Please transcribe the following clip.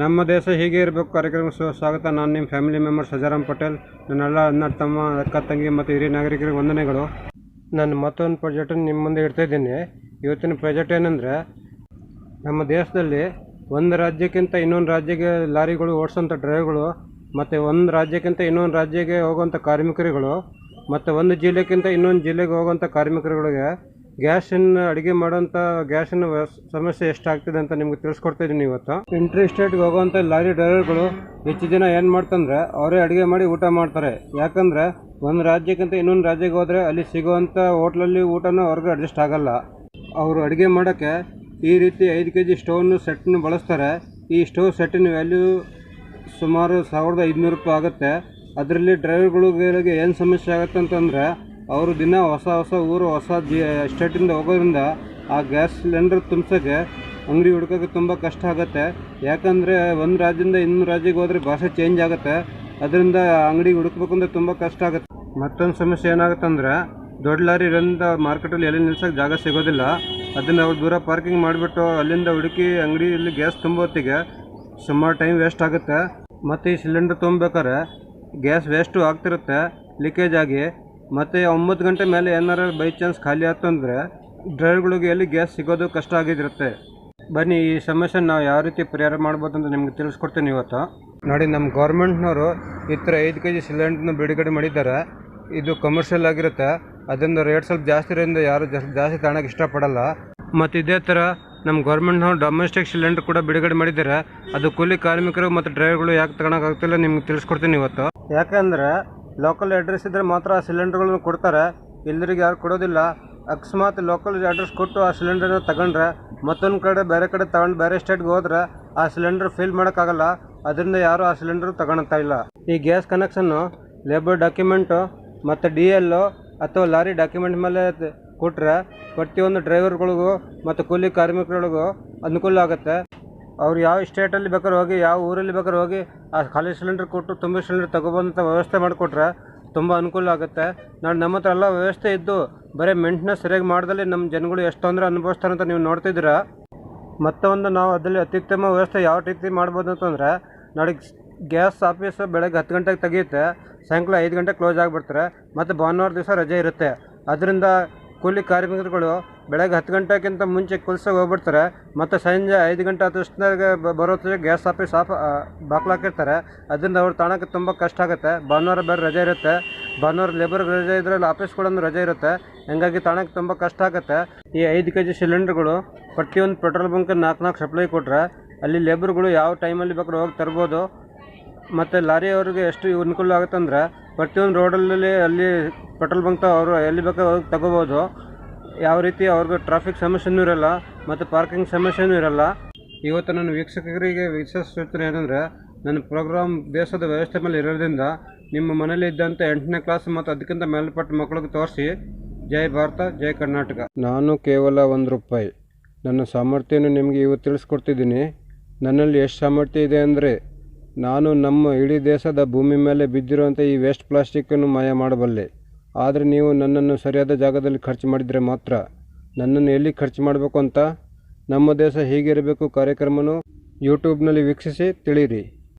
ನಮ್ಮ ದೇಶ ಹೀಗೆ ಇರಬೇಕು ಕಾರ್ಯಕ್ರಮಕ್ಕೆ ಸ್ವಾಗತ. ನಾನು ನಿಮ್ಮ ಫ್ಯಾಮಿಲಿ ಮೆಂಬರ್ ಸಜಾರಾಮ್ ಪಟೇಲ್. ನನ್ನೆಲ್ಲ ಅಣ್ಣ ತಮ್ಮ ಅಕ್ಕ ತಂಗಿ ಮತ್ತು ಹಿರಿಯ ನಾಗರಿಕರಿಗೆ ವಂದನೆಗಳು. ನಾನು ಮತ್ತೊಂದು ಪ್ರಾಜೆಕ್ಟನ್ನು ನಿಮ್ಮ ಮುಂದೆ ಇಡ್ತಾ ಇದ್ದೀನಿ. ಇವತ್ತಿನ ಪ್ರಾಜೆಕ್ಟ್ ಏನಂದರೆ, ನಮ್ಮ ದೇಶದಲ್ಲಿ ಒಂದು ರಾಜ್ಯಕ್ಕಿಂತ ಇನ್ನೊಂದು ರಾಜ್ಯಕ್ಕೆ ಲಾರಿಗಳು ಓಡಿಸೋಂಥ ಡ್ರೈವರ್ಗಳು, ಮತ್ತು ಒಂದು ರಾಜ್ಯಕ್ಕಿಂತ ಇನ್ನೊಂದು ರಾಜ್ಯಕ್ಕೆ ಹೋಗುವಂಥ ಕಾರ್ಮಿಕರುಗಳು, ಮತ್ತು ಒಂದು ಜಿಲ್ಲೆಗಿಂತ ಇನ್ನೊಂದು ಜಿಲ್ಲೆಗೆ ಹೋಗುವಂಥ ಕಾರ್ಮಿಕರುಗಳಿಗೆ ಗ್ಯಾಸನ್ನು ಅಡುಗೆ ಮಾಡೋಂಥ ಗ್ಯಾಸಿನ ಸಮಸ್ಯೆ ಎಷ್ಟಾಗ್ತಿದೆ ಅಂತ ನಿಮ್ಗೆ ತಿಳಿಸ್ಕೊಡ್ತಾಯಿದ್ದೀನಿ ಇವತ್ತು. ಇಂಟ್ರಿ ಸ್ಟೇಟ್ಗೆ ಹೋಗುವಂಥ ಲಾರಿ ಡ್ರೈವರ್ಗಳು ಹೆಚ್ಚು ಜನ ಏನು ಮಾಡ್ತಂದ್ರೆ ಅವರೇ ಅಡುಗೆ ಮಾಡಿ ಊಟ ಮಾಡ್ತಾರೆ. ಯಾಕಂದರೆ ಒಂದು ರಾಜ್ಯಕ್ಕಿಂತ ಇನ್ನೊಂದು ರಾಜ್ಯಕ್ಕೆ ಹೋದರೆ ಅಲ್ಲಿ ಸಿಗುವಂಥ ಹೋಟ್ಲಲ್ಲಿ ಊಟನೂ ಅವ್ರಿಗೆ ಅಡ್ಜಸ್ಟ್ ಆಗೋಲ್ಲ. ಅವರು ಅಡುಗೆ ಮಾಡೋಕ್ಕೆ ಈ ರೀತಿ 5 kg ಸ್ಟೌವ್ನು ಸೆಟ್ಟನ್ನು ಬಳಸ್ತಾರೆ. ಈ ಸ್ಟವ್ ಸೆಟ್ಟಿನ ವ್ಯಾಲ್ಯೂ ಸುಮಾರು 1500 ರೂಪಾಯಿ ಆಗುತ್ತೆ. ಅದರಲ್ಲಿ ಡ್ರೈವರ್ಗಳಿಗೆ ಏನು ಸಮಸ್ಯೆ ಆಗುತ್ತೆ ಅಂತಂದರೆ, ಅವರು ದಿನ ಹೊಸ ಊರು ಹೊಸ ಸ್ಟೇಟಿಂದ ಹೋಗೋದ್ರಿಂದ ಆ ಗ್ಯಾಸ್ ಸಿಲಿಂಡರ್ ತುಂಬಿಸೋಕ್ಕೆ ಅಂಗಡಿ ಹುಡ್ಕೋಕ್ಕೆ ತುಂಬ ಕಷ್ಟ ಆಗುತ್ತೆ. ಯಾಕಂದರೆ ಒಂದು ರಾಜ್ಯದಿಂದ ಇನ್ನೊಂದು ರಾಜ್ಯಕ್ಕೆ ಹೋದರೆ ಭಾಷೆ ಚೇಂಜ್ ಆಗುತ್ತೆ. ಅದರಿಂದ ಅಂಗಡಿ ಹುಡುಕ್ಬೇಕಂದ್ರೆ ತುಂಬ ಕಷ್ಟ ಆಗುತ್ತೆ. ಮತ್ತೊಂದು ಸಮಸ್ಯೆ ಏನಾಗುತ್ತೆ ಅಂದರೆ, ದೊಡ್ಡ ಲಾರಿ ಇರೋದ್ರಿಂದ ಮಾರ್ಕೆಟಲ್ಲಿ ಎಲ್ಲಿ ನಿಲ್ಸೋಕ್ಕೆ ಜಾಗ ಸಿಗೋದಿಲ್ಲ. ಅದನ್ನು ಅವ್ರು ದೂರ ಪಾರ್ಕಿಂಗ್ ಮಾಡಿಬಿಟ್ಟು ಅಲ್ಲಿಂದ ಹುಡುಕಿ ಅಂಗಡಿಯಲ್ಲಿ ಗ್ಯಾಸ್ ತುಂಬೋತ್ತಿಗೆ ಸುಮಾರು ಟೈಮ್ ವೇಸ್ಟ್ ಆಗುತ್ತೆ. ಮತ್ತು ಈ ಸಿಲಿಂಡರ್ ತುಂಬಬೇಕಾದ್ರೆ ಗ್ಯಾಸ್ ವೇಸ್ಟು ಆಗ್ತಿರುತ್ತೆ ಲೀಕೇಜ್ ಆಗಿ. ಮತ್ತು 9 ಗಂಟೆ ಮೇಲೆ ಏನಾರು ಬೈ ಚಾನ್ಸ್ ಖಾಲಿ ಆಯ್ತು ಅಂದರೆ ಡ್ರೈವರ್ಗಳಿಗೆ ಎಲ್ಲಿ ಗ್ಯಾಸ್ ಸಿಗೋದು ಕಷ್ಟ ಆಗಿರುತ್ತೆ. ಬನ್ನಿ, ಈ ಸಮಸ್ಯೆ ನಾವು ಯಾವ ರೀತಿ ಪರಿಹಾರ ಮಾಡ್ಬೋದು ಅಂತ ನಿಮ್ಗೆ ತಿಳಿಸ್ಕೊಡ್ತೀನಿ ಇವತ್ತು. ನೋಡಿ, ನಮ್ಮ ಗೌರ್ಮೆಂಟ್ನವರು ಈ ಥರ 5 kg ಸಿಲಿಂಡರ್ನ ಬಿಡುಗಡೆ ಮಾಡಿದ್ದಾರೆ. ಇದು ಕಮರ್ಷಿಯಲ್ ಆಗಿರುತ್ತೆ. ಅದರಿಂದ ರೇಟ್ ಸ್ವಲ್ಪ ಜಾಸ್ತಿ ಇರೋದ್ರಿಂದ ಯಾರು ಜಾಸ್ತಿ ತಗೊಳಕ್ಕೆ ಇಷ್ಟಪಡಲ್ಲ. ಮತ್ತು ಇದೇ ಥರ ನಮ್ಮ ಗೌರ್ಮೆಂಟ್ನವ್ರು ಡೊಮೆಸ್ಟಿಕ್ ಸಿಲಿಂಡರ್ ಕೂಡ ಬಿಡುಗಡೆ ಮಾಡಿದ್ದಾರೆ. ಅದು ಕೂಲಿ ಕಾರ್ಮಿಕರು ಮತ್ತು ಡ್ರೈವರ್ಗಳು ಯಾಕೆ ತಗೊಳಕ್ಕಾಗ್ತಿಲ್ಲ ನಿಮ್ಗೆ ತಿಳಿಸ್ಕೊಡ್ತೀನಿ ಇವತ್ತು. ಯಾಕೆಂದರೆ ಲೋಕಲ್ ಅಡ್ರೆಸ್ ಇದ್ದರೆ ಮಾತ್ರ ಆ ಸಿಲಿಂಡರ್ಗಳನ್ನು ಕೊಡ್ತಾರೆ, ಎಲ್ಲರಿಗೆ ಯಾರು ಕೊಡೋದಿಲ್ಲ. ಅಕಸ್ಮಾತ್ ಲೋಕಲ್ ಅಡ್ರೆಸ್ ಕೊಟ್ಟು ಆ ಸಿಲಿಂಡರ್ನ ತಗೊಂಡ್ರೆ ಮತ್ತೊಂದು ಕಡೆ ಬೇರೆ ಕಡೆ ತಗೊಂಡು ಬೇರೆ ಸ್ಟೇಟ್ಗೆ ಹೋದ್ರೆ ಆ ಸಿಲಿಂಡರ್ ಫಿಲ್ ಮಾಡೋಕ್ಕಾಗಲ್ಲ. ಅದರಿಂದ ಯಾರು ಆ ಸಿಲಿಂಡರ್ ತಗೊಳ್ತಾ ಇಲ್ಲ. ಈ ಗ್ಯಾಸ್ ಕನೆಕ್ಷನ್ನು ಲೇಬರ್ ಡಾಕ್ಯುಮೆಂಟು ಮತ್ತು DL ಅಥವಾ ಲಾರಿ ಡಾಕ್ಯುಮೆಂಟ್ ಮೇಲೆ ಕೊಟ್ಟರೆ ಪ್ರತಿಯೊಂದು ಡ್ರೈವರ್ಗಳಿಗೂ ಮತ್ತು ಕೂಲಿ ಕಾರ್ಮಿಕರಿಗೂ ಅನುಕೂಲ ಆಗುತ್ತೆ. ಅವ್ರು ಯಾವ ಸ್ಟೇಟಲ್ಲಿ ಬೇಕಾದ್ರೆ ಹೋಗಿ, ಯಾವ ಊರಲ್ಲಿ ಬೇಕಾದ್ರೆ ಹೋಗಿ ಆ ಖಾಲಿ ಸಿಲಿಂಡರ್ ಕೊಟ್ಟು ತುಂಬ ಸಿಲಿಂಡರ್ ತಗೊಬಂದಂಥ ವ್ಯವಸ್ಥೆ ಮಾಡಿಕೊಟ್ರೆ ತುಂಬ ಅನುಕೂಲ ಆಗುತ್ತೆ. ನಮ್ಮ ಹತ್ರ ಎಲ್ಲ ವ್ಯವಸ್ಥೆ ಇದ್ದು ಬರೀ ಮೇಂಟೆನೆನ್ಸ್ ಸರಿಯಾಗಿ ಮಾಡ್ದಲ್ಲಿ ನಮ್ಮ ಜನಗಳು ಎಷ್ಟು ತೊಂದರೆ ಅನುಭವಿಸ್ತಾರೆ ಅಂತ ನೀವು ನೋಡ್ತಿದ್ದೀರಾ. ಮತ್ತೊಂದು ನಾವು ಅದರಲ್ಲಿ ಅತ್ಯುತ್ತಮ ವ್ಯವಸ್ಥೆ ಯಾವ ರೀತಿ ಮಾಡ್ಬೋದು ಅಂತಂದರೆ, ನಾಳೆ ಗ್ಯಾಸ್ ಆಫೀಸ್ ಬೆಳಗ್ಗೆ 10 ಗಂಟೆಗೆ ತೆಗೆಯುತ್ತೆ, ಸಾಯಂಕಾಲ 5 ಗಂಟೆಗೆ ಕ್ಲೋಸ್ ಆಗಿಬಿಡ್ತಾರೆ. ಮತ್ತು ಭಾನುವಾರ ದಿವಸ ರಜೆ ಇರುತ್ತೆ. ಅದರಿಂದ ಕೂಲಿ ಕಾರ್ಮಿಕರುಗಳು ಬೆಳಗ್ಗೆ 10 ಗಂಟೆಗಿಂತ ಮುಂಚೆ ಕೆಲಸಕ್ಕೆ ಹೋಗ್ಬಿಡ್ತಾರೆ. ಮತ್ತು ಸಂಜೆ 5 ಗಂಟೆ ಅಷ್ಟೊತ್ತಿಗೆ ಬರೋತ್ತಿಗೆ ಗ್ಯಾಸ್ ಆಫೀಸ್ ಬಾಕ್ಲಾಕಿರ್ತಾರೆ. ಅದರಿಂದ ಅವ್ರು ತಾಣಕ್ಕೆ ತುಂಬ ಕಷ್ಟ ಆಗುತ್ತೆ. ಭಾನುವಾರ ಬೇರೆ ರಜೆ ಇರುತ್ತೆ. ಭಾನುವಾರ ಲೇಬರ್ಗೆ ರಜೆ ಇದ್ದರೆ ಆಫೀಸ್ಗಳನ್ನು ರಜೆ ಇರುತ್ತೆ. ಹಂಗಾಗಿ ತಾಣಕ್ಕೆ ತುಂಬ ಕಷ್ಟ ಆಗುತ್ತೆ. ಈ 5 kg ಸಿಲಿಂಡರ್ಗಳು ಪ್ರತಿಯೊಂದು ಪೆಟ್ರೋಲ್ ಬಂಕ್ 4 ಸಪ್ಲೈ ಕೊಟ್ಟರೆ ಅಲ್ಲಿ ಲೇಬರ್ಗಳು ಯಾವ ಟೈಮಲ್ಲಿ ಬೇಕಾದ್ರೆ ಹೋಗಿ ತರ್ಬೋದು. ಮತ್ತು ಲಾರಿ ಅವ್ರಿಗೆ ಎಷ್ಟು ಅನುಕೂಲ ಆಗುತ್ತೆ ಅಂದರೆ, ಪ್ರತಿಯೊಂದು ರೋಡಲ್ಲಿ ಅಲ್ಲಿ ಪೆಟ್ರೋಲ್ ಬಂಕ್ ಅವರು ಎಲ್ಲಿ ಬೇಕಾದ್ರೆ ಹೋಗಿ ತಗೋಬೋದು. ಯಾವ ರೀತಿ ಅವ್ರಿಗೆ ಟ್ರಾಫಿಕ್ ಸಮಸ್ಯೆನೂ ಇರೋಲ್ಲ ಮತ್ತು ಪಾರ್ಕಿಂಗ್ ಸಮಸ್ಯೆನೂ ಇರೋಲ್ಲ. ಇವತ್ತು ನನ್ನ ವೀಕ್ಷಕರಿಗೆ ವಿಶೇಷ ಸೂಚನೆ ಏನಂದರೆ, ನನ್ನ ಪ್ರೋಗ್ರಾಮ್ ದೇಶದ ವ್ಯವಸ್ಥೆ ಮೇಲೆ ಇರೋದ್ರಿಂದ ನಿಮ್ಮ ಮನೇಲಿ ಇದ್ದಂಥ 8ನೇ ಕ್ಲಾಸ್ ಮತ್ತು ಅದಕ್ಕಿಂತ ಮೇಲ್ಪಟ್ಟ ಮಕ್ಕಳಿಗೆ ತೋರಿಸಿ. ಜೈ ಭಾರತ, ಜೈ ಕರ್ನಾಟಕ. ನಾನು ಕೇವಲ ₹1 ನನ್ನ ಸಾಮರ್ಥ್ಯವನ್ನು ನಿಮಗೆ ಇವತ್ತು ತಿಳಿಸ್ಕೊಡ್ತಿದ್ದೀನಿ. ನನ್ನಲ್ಲಿ ಎಷ್ಟು ಸಾಮರ್ಥ್ಯ ಇದೆ ಅಂದರೆ, ನಾನು ನಮ್ಮ ಇಡೀ ದೇಶದ ಭೂಮಿ ಮೇಲೆ ಬಿದ್ದಿರುವಂಥ ಈ ವೇಸ್ಟ್ ಪ್ಲಾಸ್ಟಿಕ್ಕನ್ನು ಮಾಯ ಮಾಡಬಲ್ಲೆ. ಆದರೆ ನೀವು ನನ್ನನ್ನು ಸರಿಯಾದ ಜಾಗದಲ್ಲಿ ಖರ್ಚು ಮಾಡಿದರೆ ಮಾತ್ರ. ನನ್ನನ್ನು ಎಲ್ಲಿ ಖರ್ಚು ಮಾಡಬೇಕು ಅಂತ ನಮ್ಮ ದೇಶ ಹೀಗಿರಬೇಕು ಕಾರ್ಯಕ್ರಮವನ್ನು ಯೂಟ್ಯೂಬ್ನಲ್ಲಿ ವೀಕ್ಷಿಸಿ ತಿಳಿಯಿರಿ.